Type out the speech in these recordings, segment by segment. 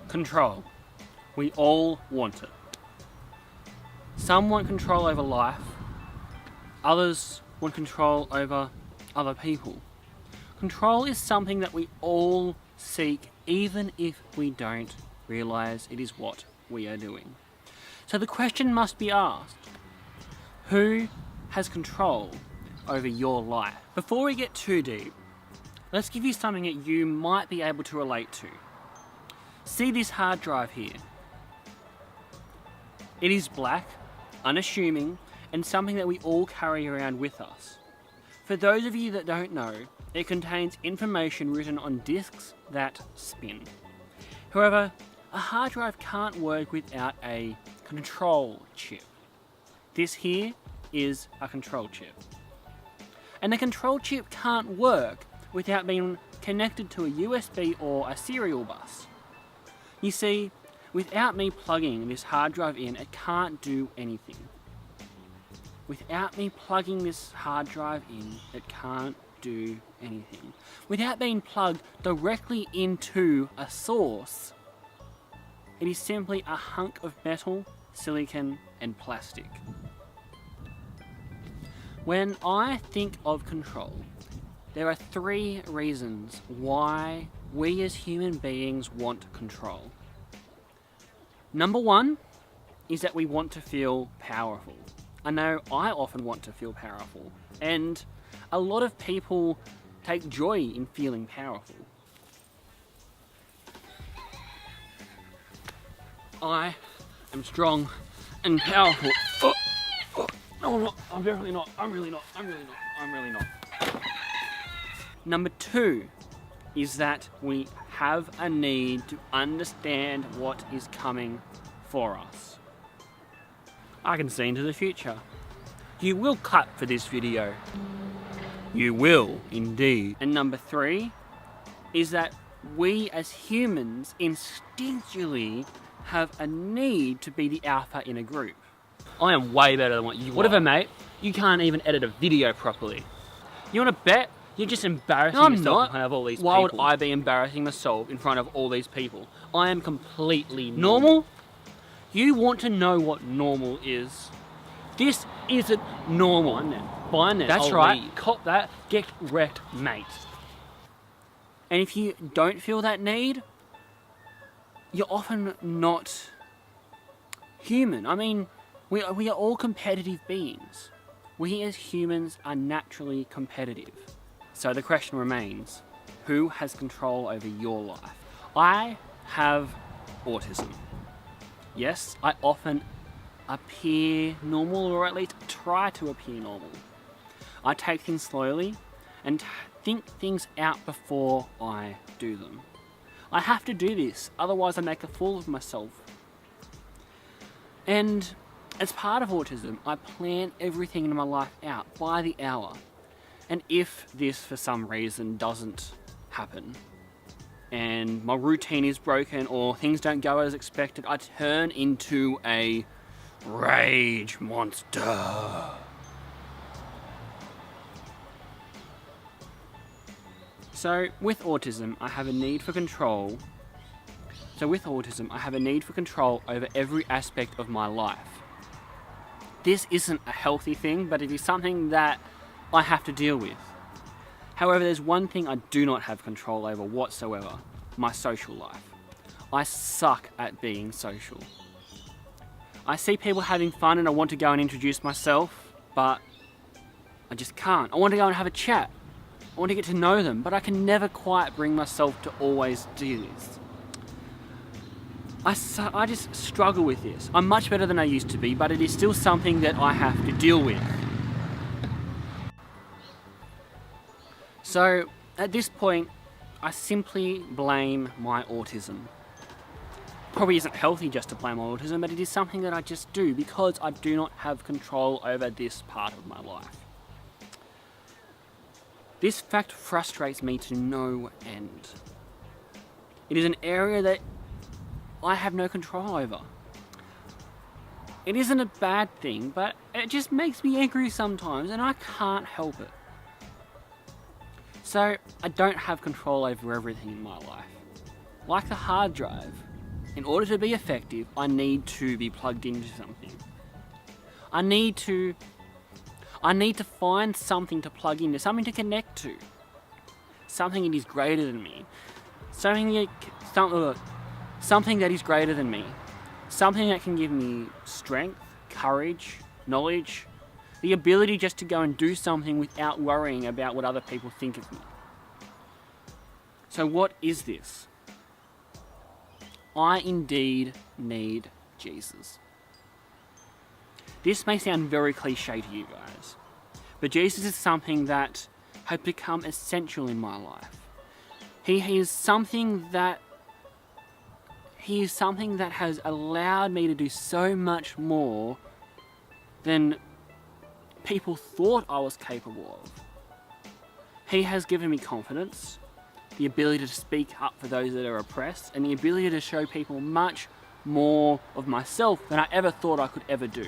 Control. We all want it. Some want control over life, others want control over other people. Control is something that we all seek, even if we don't realise it is what we are doing. So the question must be asked, who has control over your life? Before we get too deep, let's give you something that you might be able to relate to. See this hard drive here. It is black, unassuming, and something that we all carry around with us. For those of you that don't know, it contains information written on discs that spin. However, a hard drive can't work without a control chip. This here is a control chip. And the control chip can't work without being connected to a USB or a serial bus. You see, without me plugging this hard drive in, it can't do anything. Without me plugging this hard drive in, it can't do anything. Without being plugged directly into a source, it is simply a hunk of metal, silicon, and plastic. When I think of control, there are 3 reasons why we as human beings want control. Number 1 is that we want to feel powerful. I know I often want to feel powerful, and a lot of people take joy in feeling powerful. I am strong and powerful. No, I'm not. I'm definitely not. I'm really not. I'm really not. Number 2 is that we have a need to understand what is coming for us. I can see into the future. You will cut for this video. You will, indeed. And number 3 is that we as humans instinctually have a need to be the alpha in a group. I am way better than what you are. Whatever, mate. You can't even edit a video properly. You want to bet? You're just embarrassing yourself in front of all these people. Why would I be embarrassing myself in front of all these people? I am completely normal. You want to know what normal is? This isn't normal. Fine then. That's right. Cop that. Get wrecked, mate. And if you don't feel that need, you're often not human. I mean, we are all competitive beings. We as humans are naturally competitive. So the question remains, who has control over your life? I have autism. Yes, I often appear normal, or at least try to appear normal. I take things slowly and think things out before I do them. I have to do this, otherwise I make a fool of myself. And as part of autism, I plan everything in my life out by the hour. And if this, for some reason, doesn't happen, and my routine is broken or things don't go as expected, I turn into a rage monster. So with autism, I have a need for control. Over every aspect of my life. This isn't a healthy thing, but it is something that I have to deal with. However, there's one thing I do not have control over whatsoever: my social life. I suck at being social. I see people having fun and I want to go and introduce myself, but I just can't. I want to go and have a chat. I want to get to know them, but I can never quite bring myself to always do this. I just struggle with this. I'm much better than I used to be, but it is still something that I have to deal with. So, at this point, I simply blame my autism. Probably isn't healthy just to blame my autism, but it is something that I just do because I do not have control over this part of my life. This fact frustrates me to no end. It is an area that I have no control over. It isn't a bad thing, but it just makes me angry sometimes and I can't help it. So I don't have control over everything in my life. Like the hard drive, in order to be effective, I need to be plugged into something. I need to find something to plug into, something to connect to. Something that is greater than me. Something that is greater than me. Something that can give me strength, courage, knowledge, the ability just to go and do something without worrying about what other people think of me. So what is this? I indeed need Jesus. This may sound very cliche to you guys, but Jesus is something that has become essential in my life. He is something that has allowed me to do so much more than people thought I was capable of. He has given me confidence, the ability to speak up for those that are oppressed, and the ability to show people much more of myself than I ever thought I could ever do.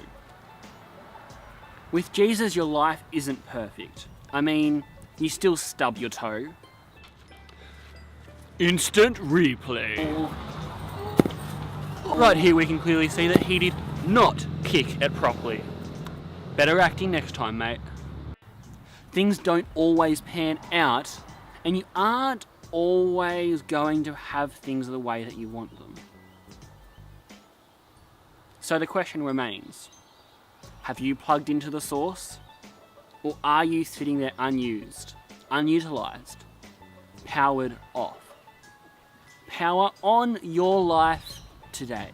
With Jesus, your life isn't perfect. I mean, you still stub your toe. Instant replay. Right here we can clearly see that he did not kick it properly. Better acting next time, mate. Things don't always pan out, and you aren't always going to have things the way that you want them. So the question remains, have you plugged into the source? Or are you sitting there unused, unutilized, powered off? Power on your life today.